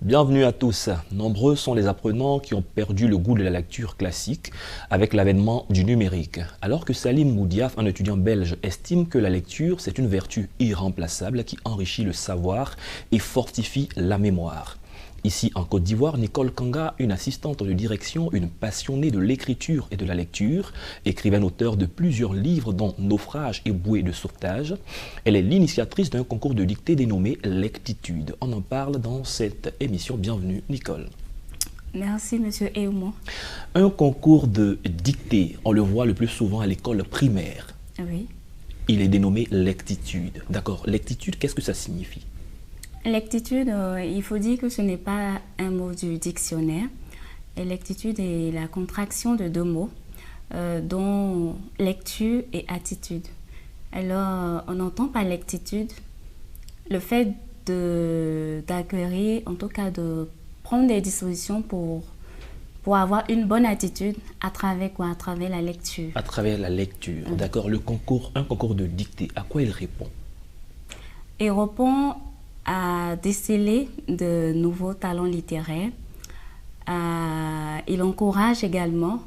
Bienvenue à tous. Nombreux sont les apprenants qui ont perdu le goût de la lecture classique avec l'avènement du numérique. Alors que Salim Moudiaf, un étudiant belge, estime que la lecture, c'est une vertu irremplaçable qui enrichit le savoir et fortifie la mémoire. Ici en Côte d'Ivoire, Nicole Kanga, une assistante de direction, une passionnée de l'écriture et de la lecture, écrivaine auteure de plusieurs livres dont Naufrage et Bouée de sauvetage. Elle est l'initiatrice d'un concours de dictée dénommé Lectitude. On en parle dans cette émission. Bienvenue Nicole. Merci Monsieur Eumon. Un concours de dictée, on le voit le plus souvent à l'école primaire. Oui. Il est dénommé Lectitude. D'accord, Lectitude, qu'est-ce que ça signifie? Lectitude, il faut dire que ce n'est pas un mot du dictionnaire. Et lectitude est la contraction de deux mots, dont lecture et attitude. Alors, on entend par lectitude le fait d'acquérir, en tout cas de prendre des dispositions pour avoir une bonne attitude à travers quoi? À travers la lecture. À travers la lecture, d'accord. Un concours de dictée, à quoi il répond? Il répond à déceler de nouveaux talents littéraires. Il encourage également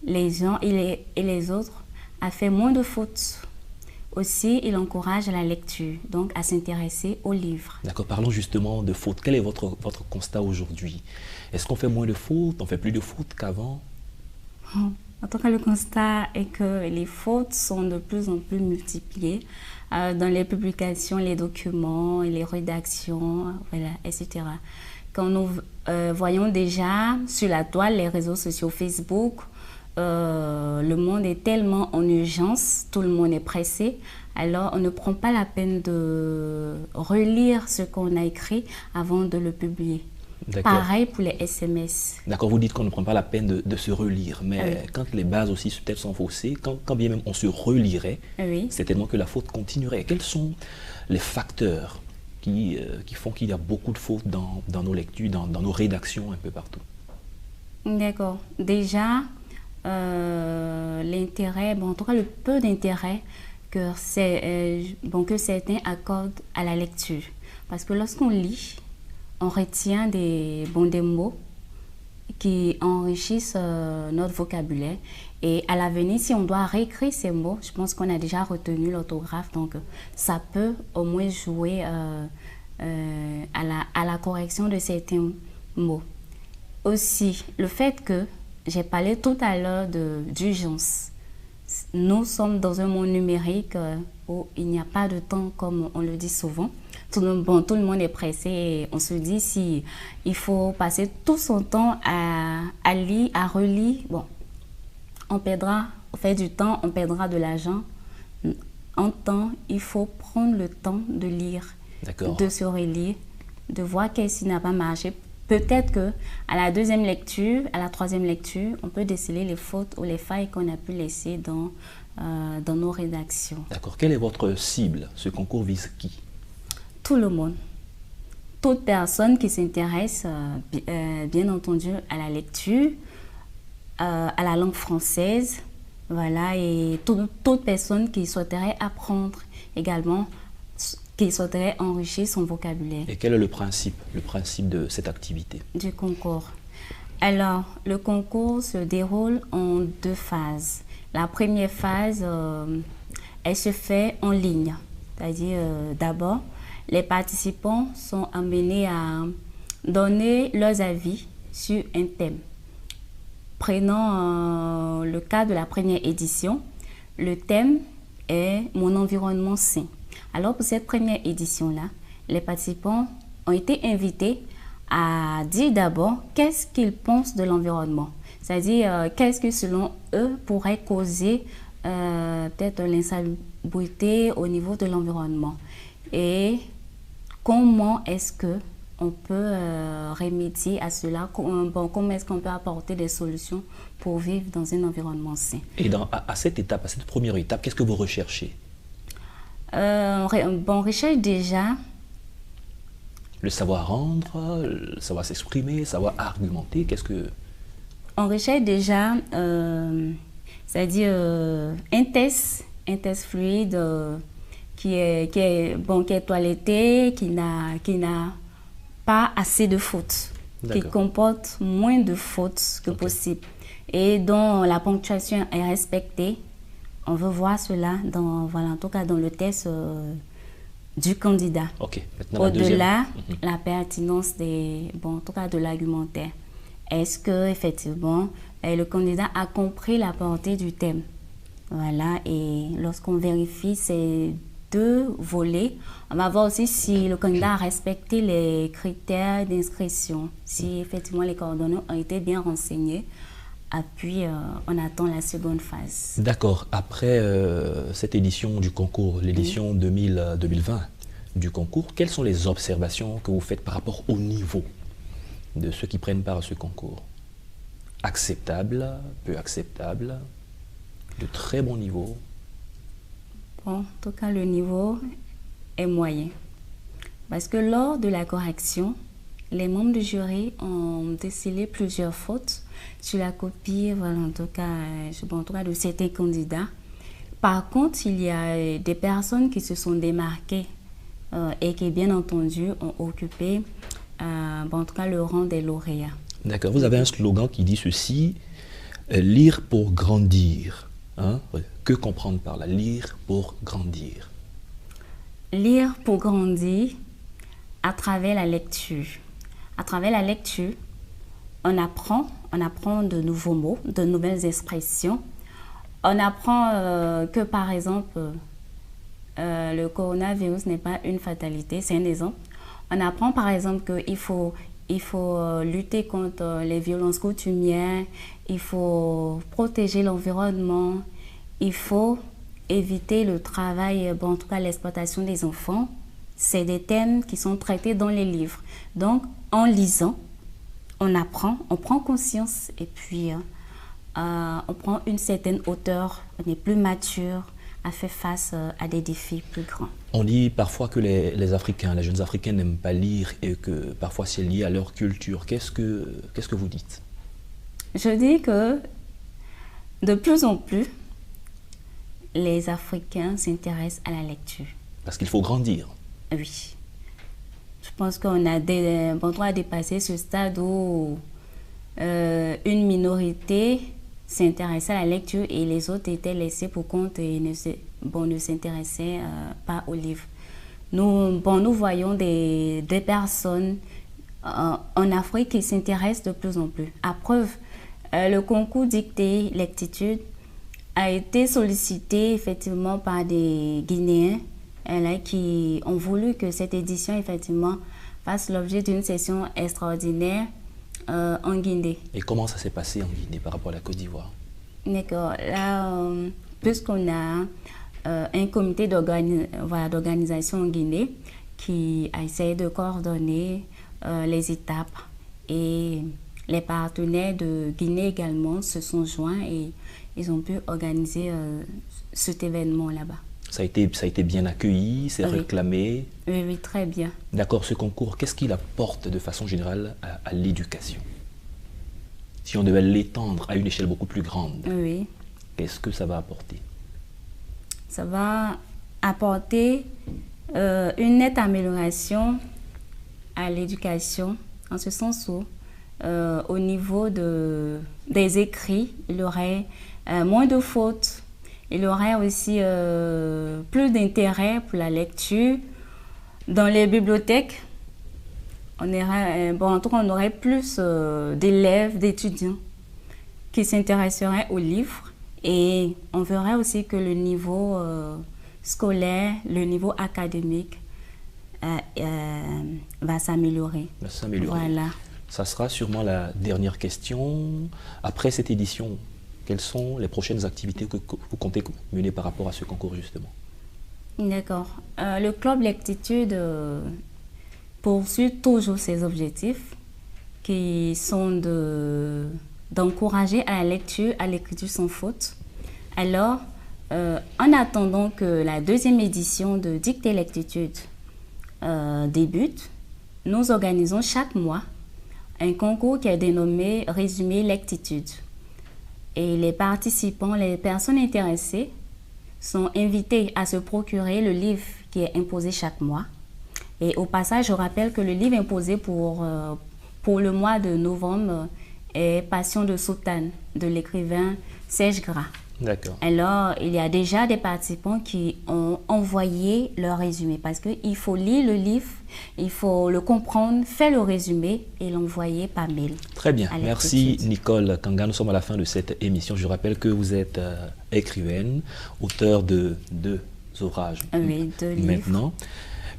les gens et les autres à faire moins de fautes. Aussi, il encourage la lecture, donc à s'intéresser aux livres. D'accord, parlons justement de fautes. Quel est votre constat aujourd'hui? Est-ce qu'on fait moins de fautes? On fait plus de fautes qu'avant? En tout cas, le constat est que les fautes sont de plus en plus multipliées dans les publications, les documents, les rédactions, voilà, etc. Quand nous voyons déjà sur la toile les réseaux sociaux Facebook, le monde est tellement en urgence, tout le monde est pressé, alors on ne prend pas la peine de relire ce qu'on a écrit avant de le publier. Pareil pour les SMS. D'accord, vous dites qu'on ne prend pas la peine de se relire, mais oui, quand les bases aussi peut-être sont faussées, quand bien même on se relirait, oui, c'est tellement que la faute continuerait. Quels sont les facteurs qui font qu'il y a beaucoup de fautes dans nos lectures, dans nos rédactions un peu partout? D'accord. Déjà, l'intérêt, en tout cas le peu d'intérêt que certains accordent à la lecture. Parce que lorsqu'on lit, on retient des mots qui enrichissent notre vocabulaire. Et à l'avenir, si on doit réécrire ces mots, je pense qu'on a déjà retenu l'orthographe. Donc, ça peut au moins jouer à la correction de certains mots. Aussi, le fait que j'ai parlé tout à l'heure d'urgence. Nous sommes dans un monde numérique où il n'y a pas de temps, comme on le dit souvent. Tout le monde est pressé et on se dit si il faut passer tout son temps à lire, à relire, on perdra, au fait du temps, on perdra de l'argent. En temps, il faut prendre le temps de lire, de se relire, de voir qu'est-ce qui n'a pas marché. Peut-être qu'à la deuxième lecture, à la troisième lecture, on peut déceler les fautes ou les failles qu'on a pu laisser dans nos rédactions. D'accord. Quelle est votre cible? Ce concours vise qui? Tout le monde. Toute personne qui s'intéresse, bien entendu, à la lecture, à la langue française, voilà, et toute personne qui souhaiterait apprendre également, qui souhaiterait enrichir son vocabulaire. Et quel est le principe de cette activité? Du concours. Alors, le concours se déroule en deux phases. La première phase, elle se fait en ligne. C'est-à-dire, d'abord, les participants sont amenés à donner leurs avis sur un thème. Prenons le cas de la première édition. Le thème est « Mon environnement sain ». Alors, pour cette première édition-là, les participants ont été invités à dire d'abord qu'est-ce qu'ils pensent de l'environnement. C'est-à-dire, qu'est-ce que selon eux pourrait causer peut-être l'insalubrité au niveau de l'environnement. Et comment est-ce qu'on peut remédier à cela, comment est-ce qu'on peut apporter des solutions pour vivre dans un environnement sain. Et à cette étape, à cette première étape, qu'est-ce que vous recherchez? On recherche déjà le savoir rendre, le savoir s'exprimer, savoir argumenter. Qu'est-ce que... On recherche déjà, c'est-à-dire un test fluide qui est toiletté, qui n'a pas assez de fautes, qui comportent moins de fautes que possible et dont la ponctuation est respectée. On veut voir cela dans, voilà, en tout cas dans le test du candidat. Au-delà, la pertinence des, bon, en tout cas de l'argumentaire. Est-ce que effectivement le candidat a compris la portée du thème? Voilà, et lorsqu'on vérifie ces deux volets, on va voir aussi si le candidat a respecté les critères d'inscription, si effectivement les coordonnées ont été bien renseignées. Et puis, on attend la seconde phase. D'accord. Après cette édition du concours, l'édition 2020 du concours, quelles sont les observations que vous faites par rapport au niveau de ceux qui prennent part à ce concours? Acceptable, peu acceptable, de très bon niveau? Bon, en tout cas, le niveau est moyen. Parce que lors de la correction, les membres du jury ont décelé plusieurs fautes sur la copie, voilà, en tout cas de certains candidats. Par contre, il y a des personnes qui se sont démarquées et qui, bien entendu, ont occupé en tout cas le rang des lauréats. D'accord. Vous avez un slogan qui dit ceci, lire pour grandir. Hein? Que comprendre par là? Lire pour grandir. Lire pour grandir à travers la lecture. À travers la lecture, on apprend de nouveaux mots, de nouvelles expressions. On apprend que, par exemple, le coronavirus n'est pas une fatalité, c'est un exemple. On apprend, par exemple, qu'il faut lutter contre les violences coutumières, il faut protéger l'environnement, il faut éviter le travail, bon, en tout cas l'exploitation des enfants. C'est des thèmes qui sont traités dans les livres. Donc, en lisant, on apprend, on prend conscience et puis on prend une certaine hauteur, on est plus mature à faire face à des défis plus grands. On dit parfois que les Africains, les jeunes Africains n'aiment pas lire et que parfois c'est lié à leur culture. Qu'est-ce que vous dites? Je dis que de plus en plus, les Africains s'intéressent à la lecture. Parce qu'il faut grandir. Oui. Je pense qu'on a dépassé ce stade où une minorité s'intéressait à la lecture et les autres étaient laissés pour compte et ne s'intéressaient pas aux livres. Nous voyons des personnes en Afrique qui s'intéressent de plus en plus. À preuve, le concours dicté lectitude a été sollicité effectivement par des Guinéens qui ont voulu que cette édition effectivement fasse l'objet d'une session extraordinaire en Guinée. Et comment ça s'est passé en Guinée par rapport à la Côte d'Ivoire? D'accord. Là, puisqu'on a un comité d'organisation en Guinée qui a essayé de coordonner les étapes et les partenaires de Guinée également se sont joints et ils ont pu organiser cet événement là-bas. Ça a été bien accueilli, c'est réclamé? Oui, très bien. D'accord, ce concours, qu'est-ce qu'il apporte de façon générale à l'éducation? Si on devait l'étendre à une échelle beaucoup plus grande, qu'est-ce que ça va apporter? Ça va apporter une nette amélioration à l'éducation, en ce sens où, au niveau des écrits, il y aurait moins de fautes. Il y aurait aussi plus d'intérêt pour la lecture. Dans les bibliothèques, on aurait plus d'élèves, d'étudiants qui s'intéresseraient aux livres. Et on verrait aussi que le niveau scolaire, le niveau académique va s'améliorer. Voilà. Ça sera sûrement la dernière question. Après cette édition, quelles sont les prochaines activités que vous comptez mener par rapport à ce concours, justement? D'accord. Le Club Lectitude poursuit toujours ses objectifs qui sont d'encourager à la lecture, à l'écriture sans faute. Alors, en attendant que la deuxième édition de Dictée Lectitude débute, nous organisons chaque mois un concours qui est dénommé Résumé Lectitude. Et les participants, les personnes intéressées sont invités à se procurer le livre qui est imposé chaque mois. Et au passage, je rappelle que le livre imposé pour le mois de novembre est Passion de Soutane de l'écrivain Serge Gras. D'accord. Alors, il y a déjà des participants qui ont envoyé leur résumé parce qu'il faut lire le livre, il faut le comprendre, faire le résumé et l'envoyer par mail. Très bien. Merci Nicole Kanga. Nous sommes à la fin de cette émission. Je rappelle que vous êtes écrivaine, auteure de deux ouvrages. Oui, deux livres. Maintenant.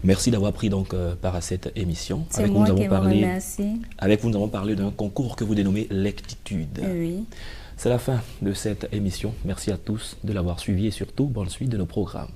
Merci d'avoir pris donc part à cette émission. C'est moi qui vous remercie. Avec vous, nous avons parlé d'un concours que vous dénommez Lectitude. Oui. C'est la fin de cette émission. Merci à tous de l'avoir suivi et surtout, bonne suite de nos programmes.